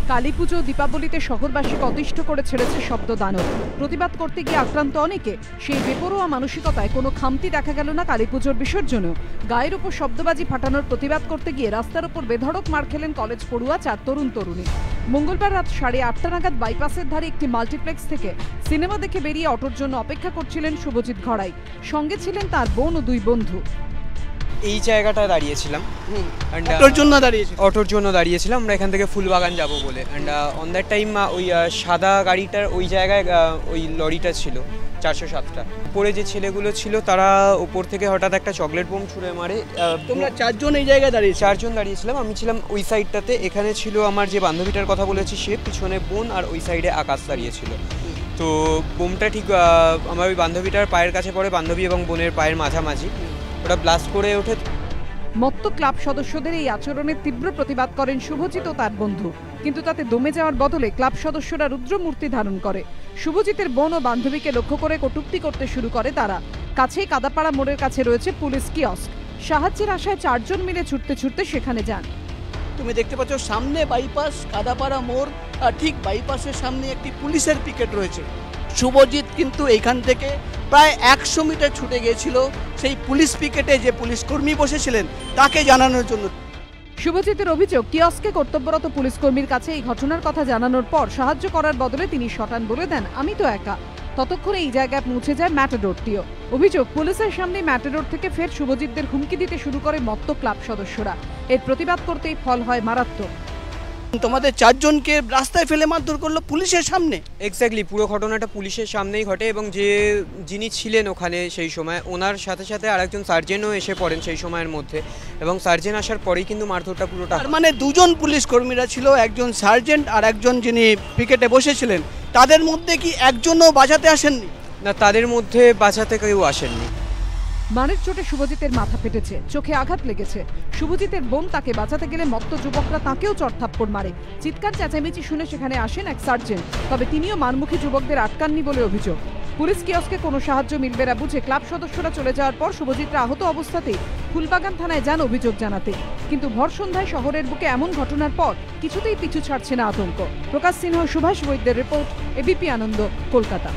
কালীপুজো দীপাবলিতে শহরবাসীকে অতিষ্ঠ করে ছেড়েছে শব্দ দানব। প্রতিবাদ করতে গিয়ে আক্রান্ত অনেকে। সেই বেপরোয়া মানসিকতায় কোনো খামতি দেখা গেল না কালীপুজোর বিসর্জনেও। গায়ের ওপর শব্দবাজি ফাটানোর প্রতিবাদ করতে গিয়ে রাস্তার ওপর বেধড়ক মার খেলেন কলেজ পড়ুয়া 4 তরুণ তরুণী। মঙ্গলবার রাত 8:30 নাগাদ বাইপাসের ধারে একটি মাল্টিপ্লেক্স থেকে সিনেমা দেখে বেরিয়ে অটোর জন্য অপেক্ষা করছিলেন শুভজিৎ ঘড়াই। সঙ্গে ছিলেন তার বোন ও 2 বন্ধু। এই জায়গাটায় দাঁড়িয়েছিলাম, অটোর জন্য দাঁড়িয়েছিলাম। আমরা এখান থেকে ফুলবাগান যাব বলে। অ্যান্ড অন দ্যাট টাইম ওই সাদা গাড়িটার ওই জায়গায় ওই লরিটা ছিল 407টা। উপরে যে ছেলেগুলো ছিল তারা উপর থেকে হঠাৎ একটা চকলেট বোম ছুঁড়ে মারে। তোমরা 4 জন এই জায়গায় দাঁড়িয়েছো? 4 জন দাঁড়িয়েছিলাম। আমি ছিলাম ওই সাইডটাতে। এখানে ছিল আমার যে বান্ধবীটার কথা বলেছি সে, পিছনে বোন, আর ওই সাইডে আকাশ দাঁড়িয়েছিল। তো বোমটা ঠিক আমার ওই বান্ধবীটার পায়ের কাছে পড়ে, বান্ধবী এবং বোনের পায়ের মাঝামাঝি। ওটা ব্লাস্ট করে ওঠে। মত্ত ক্লাব সদস্যদের এই আচরণের তীব্র প্রতিবাদ করেন শুভজিৎ ও তার বন্ধু। কিন্তু তাতে দমে যাওয়ার বদলে ক্লাব সদস্যরা রুদ্রমূর্তি ধারণ করে। শুভজিতের বোন ও বান্ধবীকে লক্ষ্য করে কটূক্তি করতে শুরু করে তারা। কাছেই কাদাপাড়া মোড়ের কাছে রয়েছে পুলিশ কিয়স্ক। সাহায্যের আশায় 4 জন মিলে ছুটতে ছুটতে সেখানে যান। তুমি দেখতে পাচ্ছ সামনে বাইপাস, কাদাপাড়া মোড়, আর ঠিক বাইপাসের সামনে একটি পুলিশের পিকেট রয়েছে। শুভজিৎ কিন্তু এইখান থেকে প্রায় 100 মিটার ছুটে গিয়েছিল সেই পুলিশ পিকেটে যে পুলিশ কর্মী বসেছিলেন তাকে জানানোর জন্য। শুভজিতের অভিযোগ, কিয়স্কে কর্তব্যরত পুলিশ কর্মীর কাছে এই ঘটনার কথা জানানোর পর সাহায্য করার বদলে তিনি শটান বলে দেন, আমি তো একা। ততক্ষণে এই জায়গায় পৌঁছে যায় ম্যাটাডোরটিও। অভিযোগ, পুলিশের সামনে ম্যাটাডোর থেকে ফের শুভজিৎদের হুমকি দিতে শুরু করে মত্ত ক্লাব সদস্যরা। এর প্রতিবাদ করতেই ফল হয় মারাত্মক। তোমাদের 4 জনকে রাস্তায় ফেলে মারধর করলো পুলিশের সামনে। এক্স্যাক্টলি, পুরো ঘটনাটা পুলিশের সামনেই ঘটে। এবং যিনি ছিলেন ওখানে সেই সময়, ওনার সাথে সাথে আরেকজন সার্জেন্টও এসে পড়েন সেই সময়ের মধ্যে। এবং সার্জেন্ট আসার পরেই কিন্তু মারধরটা পুরোটা। মানে 2 জন পুলিশ কর্মীরা ছিল, একজন সার্জেন্ট আর একজন যিনি পিকেটে বসেছিলেন। তাদের মধ্যে কি একজনও বাঁচাতে আসেননি? না, তাদের মধ্যে বাঁচাতে কেউ আসেননি। মারের চোটে শুভজিতের মাথা ফেটেছে, চোখে আঘাত লেগেছে। শুভজিতের বোন তাকে বাঁচাতে গেলে মত্ত যুবকরা তাকেও চড়থাপ্পড় মারে। চিৎকার চেঁচামেচি শুনে সেখানে আসেন এক সার্জেন্ট, তবে তিনিও মারমুখী যুবকদের আটকাননি বলে অভিযোগ। পুলিশ কিয়স্কে কোনো সাহায্য মিলবে না বুঝে ক্লাব সদস্যরা চলে যাওয়ার পর শুভজিৎরা আহত অবস্থাতেই ফুলবাগান থানায় যান অভিযোগ জানাতে। কিন্তু ভর সন্ধ্যায় শহরের বুকে এমন ঘটনার পর কিছুতেই পিছু ছাড়ছে না আতঙ্ক। প্রকাশ সিনহা, সুভাষ বৈদ্যের রিপোর্ট, এবিপি আনন্দ, কলকাতা।